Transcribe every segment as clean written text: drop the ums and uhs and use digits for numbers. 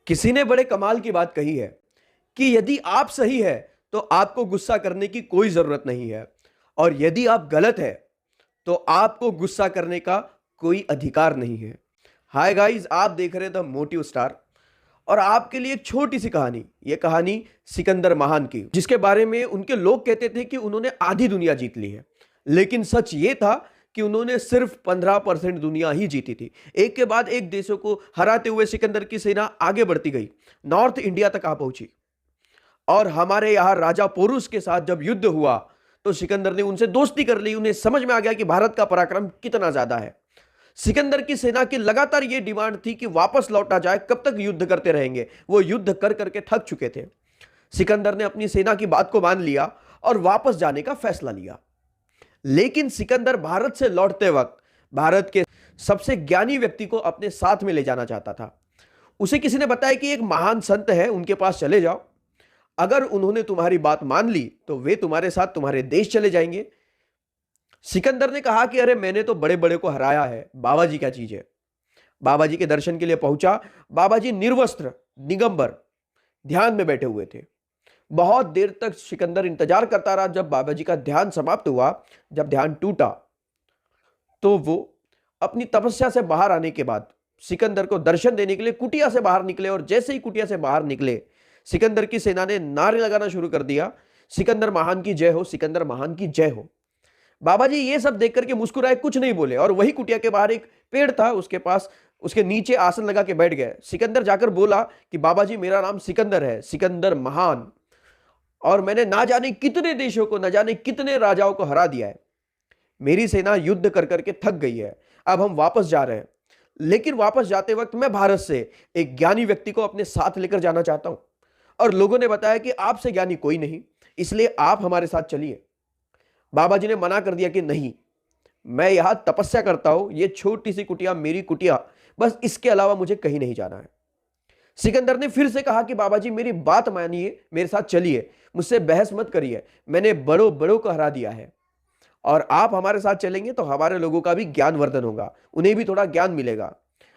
किसी ने बड़े कमाल की बात कही है कि यदि आप सही है तो आपको गुस्सा करने की कोई जरूरत नहीं है, और यदि आप गलत है तो आपको गुस्सा करने का कोई अधिकार नहीं है। हाय गाइस, आप देख रहे थे मोटिव स्टार, और आपके लिए एक छोटी सी कहानी, ये कहानी सिकंदर महान की, जिसके बारे में उनके लोग कहते थे कि उन्होंने आधी दुनिया जीत ली है, लेकिन सच ये था कि उन्होंने सिर्फ 15% दुनिया ही जीती थी। एक के बाद एक देशों को हराते हुए सिकंदर की सेना आगे बढ़ती गई, नॉर्थ इंडिया तक आ पहुंची। और हमारे यहां राजा पोरुस के साथ जब युद्ध हुआ तो सिकंदर ने उनसे दोस्ती कर ली। उन्हें समझ में आ गया कि भारत का पराक्रम कितना ज्यादा है। सिकंदर की सेना की लगातार यह डिमांड थी कि वापस लौटा जाए, कब तक युद्ध करते रहेंगे। वो युद्ध कर करके थक चुके थे। सिकंदर ने अपनी सेना की बात को मान लिया और वापस जाने का फैसला लिया। लेकिन सिकंदर भारत से लौटते वक्त भारत के सबसे ज्ञानी व्यक्ति को अपने साथ में ले जाना चाहता था। उसे किसी ने बताया कि एक महान संत है, उनके पास चले जाओ, अगर उन्होंने तुम्हारी बात मान ली तो वे तुम्हारे साथ तुम्हारे देश चले जाएंगे। सिकंदर ने कहा कि अरे मैंने तो बड़े बड़े को हराया है, बाबा जी क्या चीज है। बाबा जी के दर्शन के लिए पहुंचा। बाबा जी निर्वस्त्र निगंबर ध्यान में बैठे हुए थे। बहुत देर तक सिकंदर इंतजार करता रहा। जब बाबा जी का ध्यान समाप्त हुआ, जब ध्यान टूटा, तो वो अपनी तपस्या से बाहर आने के बाद सिकंदर को दर्शन देने के लिए कुटिया से बाहर निकले। और जैसे ही कुटिया से बाहर निकले, सिकंदर की सेना ने नारे लगाना शुरू कर दिया, सिकंदर महान की जय हो, सिकंदर महान की जय हो। बाबा जी ये सब देख करके मुस्कुराए, कुछ नहीं बोले। और वही कुटिया के बाहर एक पेड़ था, उसके पास उसके नीचे आसन लगा के बैठ गए। सिकंदर जाकर बोला कि बाबा जी मेरा नाम सिकंदर है, सिकंदर महान, और मैंने ना जाने कितने देशों को, ना जाने कितने राजाओं को हरा दिया है। मेरी सेना युद्ध कर करके थक गई है, अब हम वापस जा रहे हैं। लेकिन वापस जाते वक्त मैं भारत से एक ज्ञानी व्यक्ति को अपने साथ लेकर जाना चाहता हूं, और लोगों ने बताया कि आपसे ज्ञानी कोई नहीं, इसलिए आप हमारे साथ चलिए। बाबा जी ने मना कर दिया कि नहीं, मैं यहां तपस्या करता हूं, ये छोटी सी कुटिया मेरी कुटिया, बस इसके अलावा मुझे कहीं नहीं जाना है। सिकंदर ने फिर से कहा कि बाबा जी मेरी बात मानिए, मेरे साथ चलिए, मुझसे बहस मत करिए, मैंने बड़ों बड़ों को हरा दिया है, और आप हमारे साथ चलेंगे तो हमारे लोगों का भी ज्ञानवर्धन होगा, उन्हें भी थोड़ा ज्ञान मिलेगा,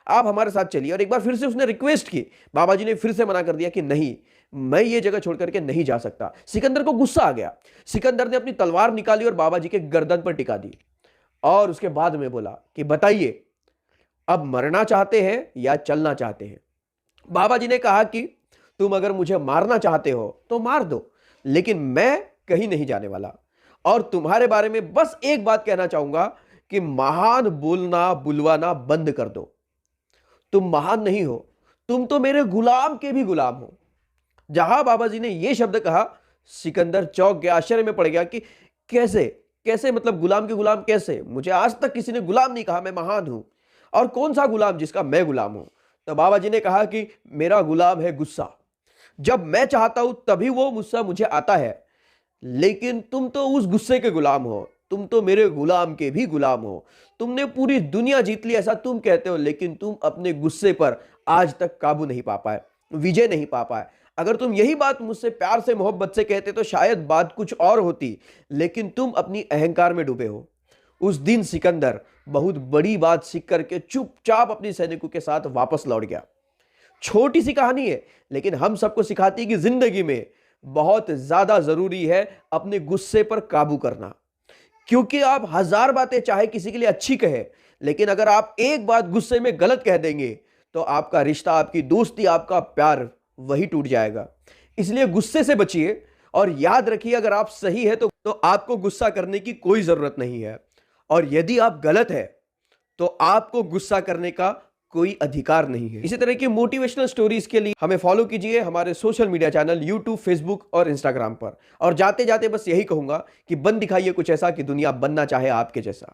आप हमारे साथ चलिए। और एक बार फिर से उसने रिक्वेस्ट की। बाबा जी ने फिर से मना कर दिया कि नहीं, मैं ये जगह छोड़ करके नहीं जा सकता। सिकंदर को गुस्सा आ गया। सिकंदर ने अपनी तलवार निकाली और बाबा जी के गर्दन पर टिका दी, और उसके बाद में बोला कि बताइए, अब मरना चाहते हैं या चलना चाहते हैं। बाबा जी ने कहा कि तुम अगर मुझे मारना चाहते हो तो मार दो, लेकिन मैं कहीं नहीं जाने वाला। और तुम्हारे बारे में बस एक बात कहना चाहूंगा कि महान बोलना बुलवाना बंद कर दो। तुम महान नहीं हो, तुम तो मेरे गुलाम के भी गुलाम हो। जहां बाबा जी ने यह शब्द कहा, सिकंदर चौंक गया, आश्चर्य में पड़ गया कि कैसे कैसे, मतलब गुलाम के गुलाम कैसे? मुझे आज तक किसी ने गुलाम नहीं कहा, मैं महान हूं। और कौन सा गुलाम जिसका मैं गुलाम हूं? तो बाबा जी ने कहा कि मेरा गुलाम है गुस्सा। जब मैं चाहता हूं तभी वो गुस्सा मुझे आता है, लेकिन तुम तो उस गुस्से के गुलाम हो, तुम तो मेरे गुलाम के भी गुलाम हो। तुमने पूरी दुनिया जीत ली ऐसा तुम कहते हो, लेकिन तुम अपने गुस्से पर आज तक काबू नहीं पा पाए, विजय नहीं पा पाए। अगर तुम यही बात मुझसे प्यार से मोहब्बत से कहते तो शायद बात कुछ और होती, लेकिन तुम अपनी अहंकार में डूबे हो। उस दिन सिकंदर बहुत बड़ी बात सीख करके चुपचाप अपनी सैनिकों के साथ वापस लौट गया। छोटी सी कहानी है, लेकिन हम सबको सिखाती है कि जिंदगी में बहुत ज्यादा जरूरी है अपने गुस्से पर काबू करना। क्योंकि आप हजार बातें चाहे किसी के लिए अच्छी कहे, लेकिन अगर आप एक बात गुस्से में गलत कह देंगे तो आपका रिश्ता, आपकी दोस्ती, आपका प्यार वही टूट जाएगा। इसलिए गुस्से से बचिए, और याद रखिए अगर आप सही है तो आपको गुस्सा करने की कोई जरूरत नहीं है, और यदि आप गलत है तो आपको गुस्सा करने का कोई अधिकार नहीं है। इसी तरह की मोटिवेशनल स्टोरीज के लिए हमें फॉलो कीजिए हमारे social media channel YouTube, Facebook और इंस्टाग्राम पर। और जाते जाते बस यही कहूंगा कि बन दिखाइए कुछ ऐसा कि दुनिया बनना चाहे आपके जैसा।